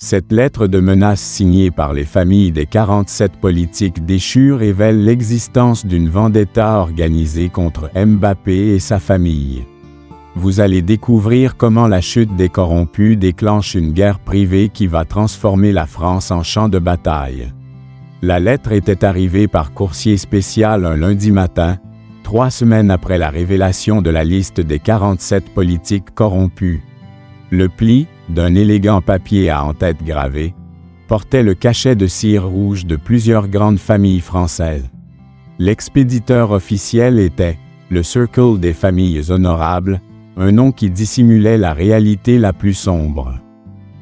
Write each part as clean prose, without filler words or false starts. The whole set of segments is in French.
Cette lettre de menace signée par les familles des 47 politiques déchus révèle l'existence d'une vendetta organisée contre Mbappé et sa famille. Vous allez découvrir comment la chute des corrompus déclenche une guerre privée qui va transformer la France en champ de bataille. La lettre était arrivée par coursier spécial un lundi matin, 3 semaines après la révélation de la liste des 47 politiques corrompus. Le pli, d'un élégant papier à en-tête gravée, portait le cachet de cire rouge de plusieurs grandes familles françaises. L'expéditeur officiel était le Cercle des familles honorables, un nom qui dissimulait la réalité la plus sombre.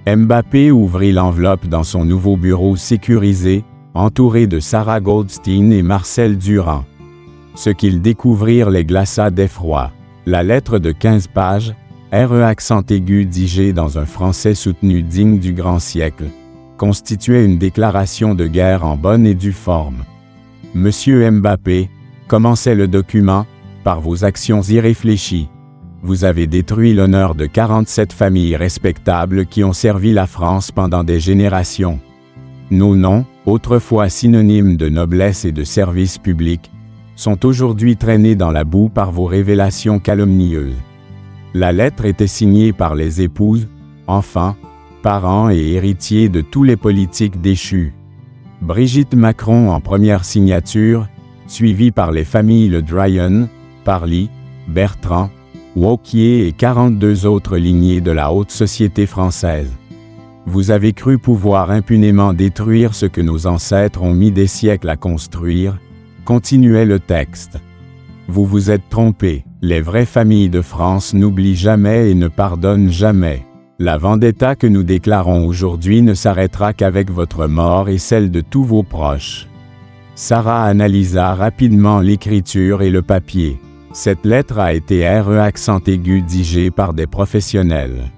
Mbappé ouvrit l'enveloppe dans son nouveau bureau sécurisé, entouré de Sarah Goldstein et Marcel Durand. Ce qu'ils découvrirent les glaça d'effroi. La lettre de 15 pages, accent aigu digé dans un français soutenu digne du grand siècle, constituait une déclaration de guerre en bonne et due forme. Monsieur Mbappé, commençait le document, par vos actions irréfléchies. Vous avez détruit l'honneur de 47 familles respectables qui ont servi la France pendant des générations. Nos noms, autrefois synonymes de noblesse et de service public, sont aujourd'hui traînés dans la boue par vos révélations calomnieuses. La lettre était signée par les épouses, enfants, parents et héritiers de tous les politiques déchus. Brigitte Macron en première signature, suivie par les familles Le Drian, Parly, Bertrand, Wauquiez et 42 autres lignées de la haute société française. Vous avez cru pouvoir impunément détruire ce que nos ancêtres ont mis des siècles à construire, continuait le texte. Vous vous êtes trompés. Les vraies familles de France n'oublient jamais et ne pardonnent jamais. La vendetta que nous déclarons aujourd'hui ne s'arrêtera qu'avec votre mort et celle de tous vos proches. Sarah analysa rapidement l'écriture et le papier. Cette lettre a été accent aigu digée par des professionnels.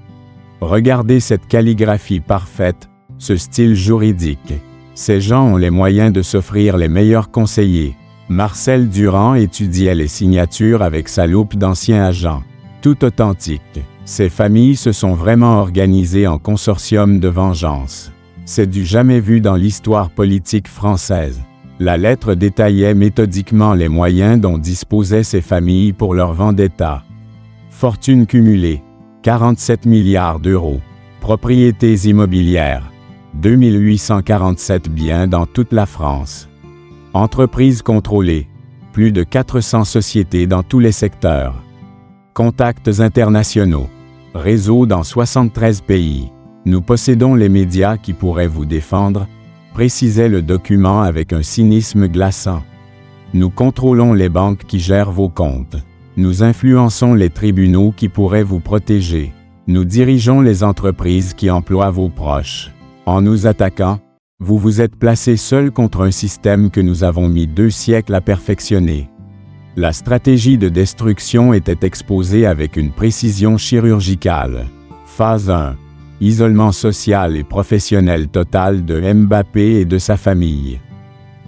Regardez cette calligraphie parfaite, ce style juridique. Ces gens ont les moyens de s'offrir les meilleurs conseillers. Marcel Durand étudiait les signatures avec sa loupe d'ancien agent. Tout authentique. Ces familles se sont vraiment organisées en consortium de vengeance. C'est du jamais vu dans l'histoire politique française. La lettre détaillait méthodiquement les moyens dont disposaient ces familles pour leur vendetta. Fortune cumulée, 47 milliards d'euros. Propriétés immobilières, 2847 biens dans toute la France. Entreprises contrôlées, plus de 400 sociétés dans tous les secteurs. Contacts internationaux, réseau dans 73 pays. Nous possédons les médias qui pourraient vous défendre, précisait le document avec un cynisme glaçant. Nous contrôlons les banques qui gèrent vos comptes. Nous influençons les tribunaux qui pourraient vous protéger. Nous dirigeons les entreprises qui emploient vos proches. En nous attaquant, vous vous êtes placé seul contre un système que nous avons mis 2 siècles à perfectionner. La stratégie de destruction était exposée avec une précision chirurgicale. Phase 1. Isolement social et professionnel total de Mbappé et de sa famille.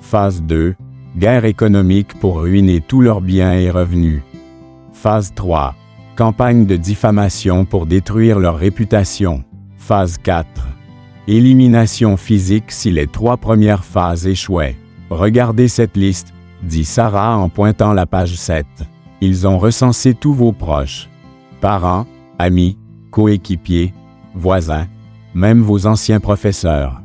Phase 2. Guerre économique pour ruiner tous leurs biens et revenus. Phase 3. Campagne de diffamation pour détruire leur réputation. Phase 4. Élimination physique si les 3 premières phases échouaient. Regardez cette liste, dit Sarah en pointant la page 7. Ils ont recensé tous vos proches. Parents, amis, coéquipiers, voisins, même vos anciens professeurs.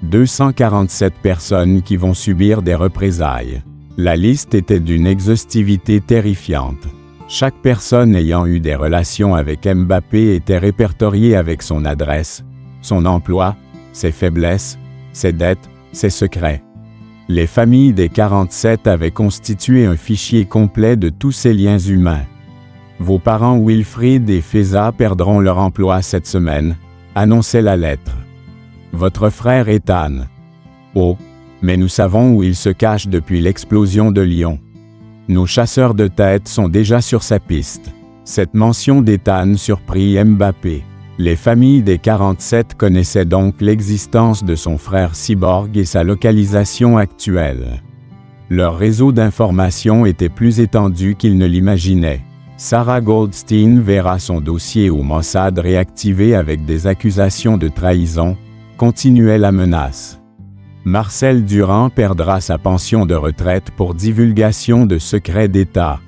247 personnes qui vont subir des représailles. La liste était d'une exhaustivité terrifiante. Chaque personne ayant eu des relations avec Mbappé était répertoriée avec son adresse, son emploi, ses faiblesses, ses dettes, ses secrets. Les familles des 47 avaient constitué un fichier complet de tous ces liens humains. Vos parents Wilfried et Feza perdront leur emploi cette semaine, annonçait la lettre. Votre frère Ethan. Oh, mais nous savons où il se cache depuis l'explosion de Lyon. Nos chasseurs de tête sont déjà sur sa piste. Cette mention d'Ethan surprit Mbappé. Les familles des 47 connaissaient donc l'existence de son frère cyborg et sa localisation actuelle. Leur réseau d'information était plus étendu qu'ils ne l'imaginaient. Sarah Goldstein verra son dossier au Mossad réactivé avec des accusations de trahison, continuait la menace. Marcel Durand perdra sa pension de retraite pour divulgation de secrets d'État.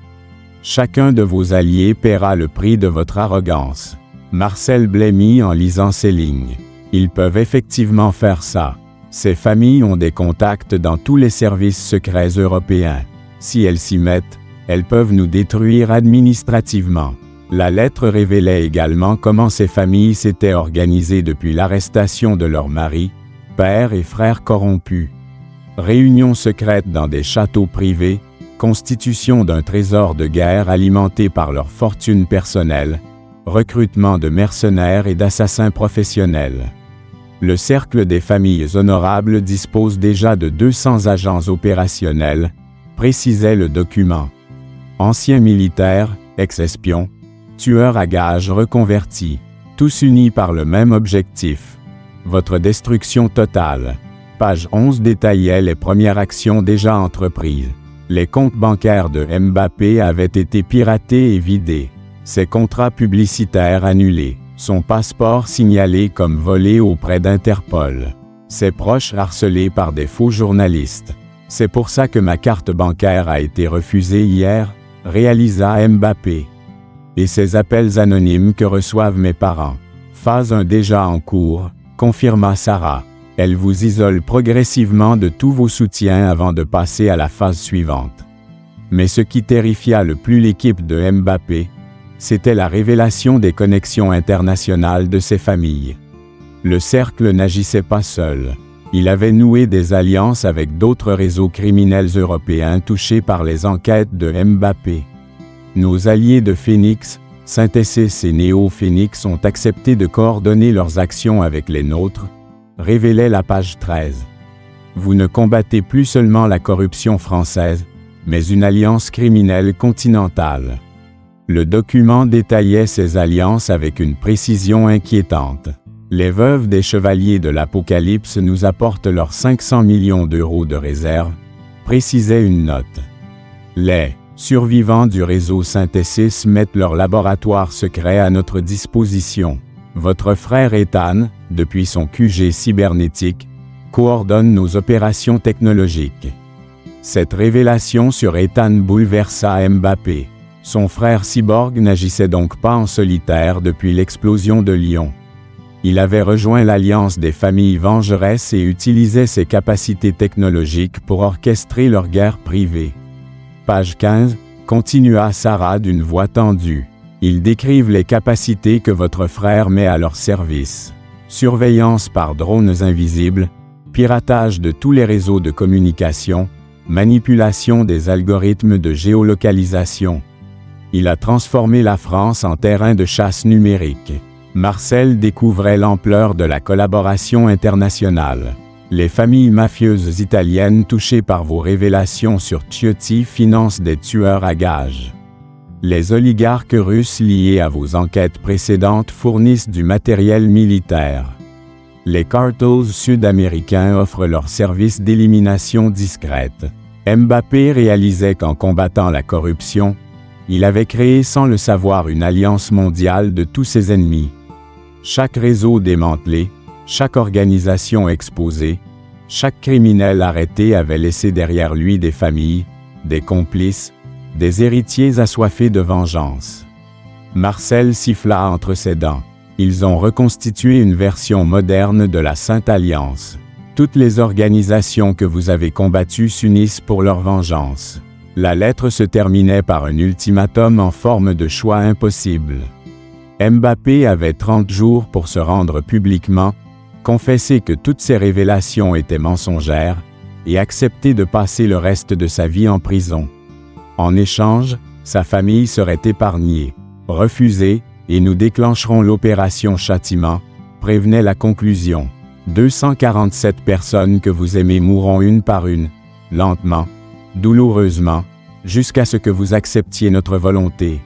Chacun de vos alliés paiera le prix de votre arrogance. Marcel blêmit en lisant ces lignes. Ils peuvent effectivement faire ça. Ces familles ont des contacts dans tous les services secrets européens. Si elles s'y mettent, elles peuvent nous détruire administrativement. La lettre révélait également comment ces familles s'étaient organisées depuis l'arrestation de leurs maris, pères et frères corrompus. Réunions secrètes dans des châteaux privés, constitution d'un trésor de guerre alimenté par leur fortune personnelle, recrutement de mercenaires et d'assassins professionnels. Le cercle des familles honorables dispose déjà de 200 agents opérationnels, précisait le document. Anciens militaires, ex-espions, tueurs à gages reconvertis, tous unis par le même objectif. Votre destruction totale. Page 11 détaillait les premières actions déjà entreprises. Les comptes bancaires de Mbappé avaient été piratés et vidés. Ses contrats publicitaires annulés. Son passeport signalé comme volé auprès d'Interpol. Ses proches harcelés par des faux journalistes. C'est pour ça que ma carte bancaire a été refusée hier, réalisa Mbappé. Et ces appels anonymes que reçoivent mes parents. Phase 1 déjà en cours, confirma Sarah. Elle vous isole progressivement de tous vos soutiens avant de passer à la phase suivante. Mais ce qui terrifia le plus l'équipe de Mbappé, c'était la révélation des connexions internationales de ces familles. Le cercle n'agissait pas seul. Il avait noué des alliances avec d'autres réseaux criminels européens touchés par les enquêtes de Mbappé. Nos alliés de Phoenix, Synthesis et Neo Phoenix ont accepté de coordonner leurs actions avec les nôtres, révélait la page 13. Vous ne combattez plus seulement la corruption française, mais une alliance criminelle continentale. Le document détaillait ces alliances avec une précision inquiétante. Les veuves des chevaliers de l'Apocalypse nous apportent leurs 500 millions d'euros de réserve, précisait une note. Les survivants du réseau Synthesis mettent leur laboratoire secret à notre disposition. Votre frère Ethan, depuis son QG cybernétique, coordonne nos opérations technologiques. Cette révélation sur Ethan bouleversa Mbappé. Son frère cyborg n'agissait donc pas en solitaire depuis l'explosion de Lyon. Il avait rejoint l'alliance des familles vengeresses et utilisait ses capacités technologiques pour orchestrer leur guerre privée. Page 15, continua Sarah d'une voix tendue. Ils décrivent les capacités que votre frère met à leur service. Surveillance par drones invisibles, piratage de tous les réseaux de communication, manipulation des algorithmes de géolocalisation. Il a transformé la France en terrain de chasse numérique. Marcel découvrait l'ampleur de la collaboration internationale. Les familles mafieuses italiennes touchées par vos révélations sur Ciotti financent des tueurs à gages. Les oligarques russes liés à vos enquêtes précédentes fournissent du matériel militaire. Les cartels sud-américains offrent leurs services d'élimination discrète. Mbappé réalisait qu'en combattant la corruption, il avait créé sans le savoir une alliance mondiale de tous ses ennemis. Chaque réseau démantelé, chaque organisation exposée, chaque criminel arrêté avait laissé derrière lui des familles, des complices, des héritiers assoiffés de vengeance. Marcel siffla entre ses dents. Ils ont reconstitué une version moderne de la Sainte Alliance. Toutes les organisations que vous avez combattues s'unissent pour leur vengeance. La lettre se terminait par un ultimatum en forme de choix impossible. Mbappé avait 30 jours pour se rendre publiquement, confesser que toutes ces révélations étaient mensongères, et accepter de passer le reste de sa vie en prison. En échange, sa famille serait épargnée. Refusez, et nous déclencherons l'opération châtiment, prévenait la conclusion. 247 personnes que vous aimez mourront une par une, lentement, douloureusement, jusqu'à ce que vous acceptiez notre volonté.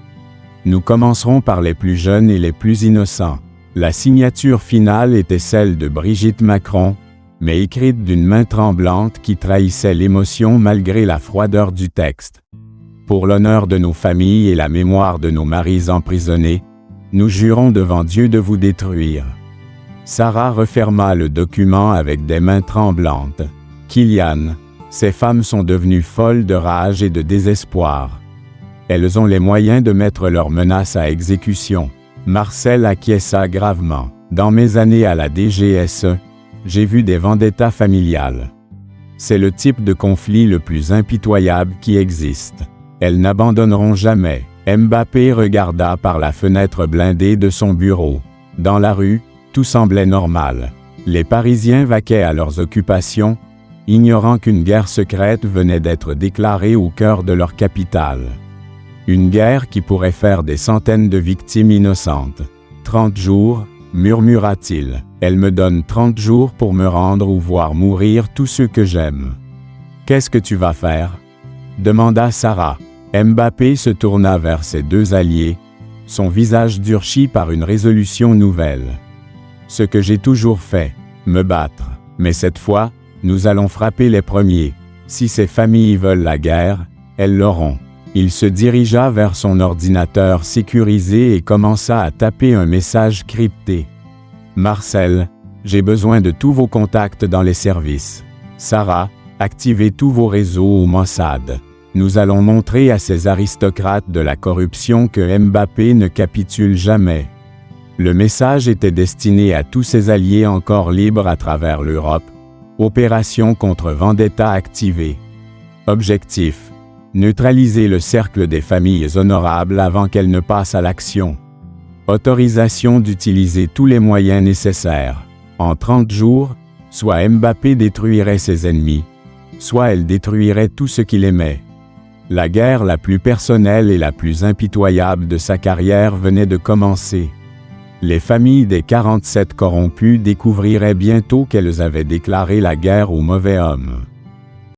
Nous commencerons par les plus jeunes et les plus innocents. La signature finale était celle de Brigitte Macron, mais écrite d'une main tremblante qui trahissait l'émotion malgré la froideur du texte. Pour l'honneur de nos familles et la mémoire de nos maris emprisonnés, nous jurons devant Dieu de vous détruire. Sarah referma le document avec des mains tremblantes. Kylian, ces femmes sont devenues folles de rage et de désespoir. Elles ont les moyens de mettre leurs menaces à exécution. Marcel acquiesça gravement. Dans mes années à la DGSE, j'ai vu des vendettas familiales. C'est le type de conflit le plus impitoyable qui existe. Elles n'abandonneront jamais. Mbappé regarda par la fenêtre blindée de son bureau. Dans la rue, tout semblait normal. Les Parisiens vaquaient à leurs occupations, ignorant qu'une guerre secrète venait d'être déclarée au cœur de leur capitale. Une guerre qui pourrait faire des centaines de victimes innocentes. 30 jours, murmura-t-il. Elle me donne 30 jours pour me rendre ou voir mourir tous ceux que j'aime. Qu'est-ce que tu vas faire? Demanda Sarah. Mbappé se tourna vers ses deux alliés, son visage durci par une résolution nouvelle. Ce que j'ai toujours fait, me battre. Mais cette fois, nous allons frapper les premiers. Si ces familles veulent la guerre, elles l'auront. Il se dirigea vers son ordinateur sécurisé et commença à taper un message crypté. Marcel, j'ai besoin de tous vos contacts dans les services. Sarah, activez tous vos réseaux au Mossad. Nous allons montrer à ces aristocrates de la corruption que Mbappé ne capitule jamais. Le message était destiné à tous ses alliés encore libres à travers l'Europe. Opération contre vendetta activée. Objectif: neutraliser le cercle des familles honorables avant qu'elles ne passent à l'action. Autorisation d'utiliser tous les moyens nécessaires. En 30 jours, soit Mbappé détruirait ses ennemis, soit elle détruirait tout ce qu'il aimait. La guerre la plus personnelle et la plus impitoyable de sa carrière venait de commencer. Les familles des 47 corrompus découvriraient bientôt qu'elles avaient déclaré la guerre aux mauvais hommes.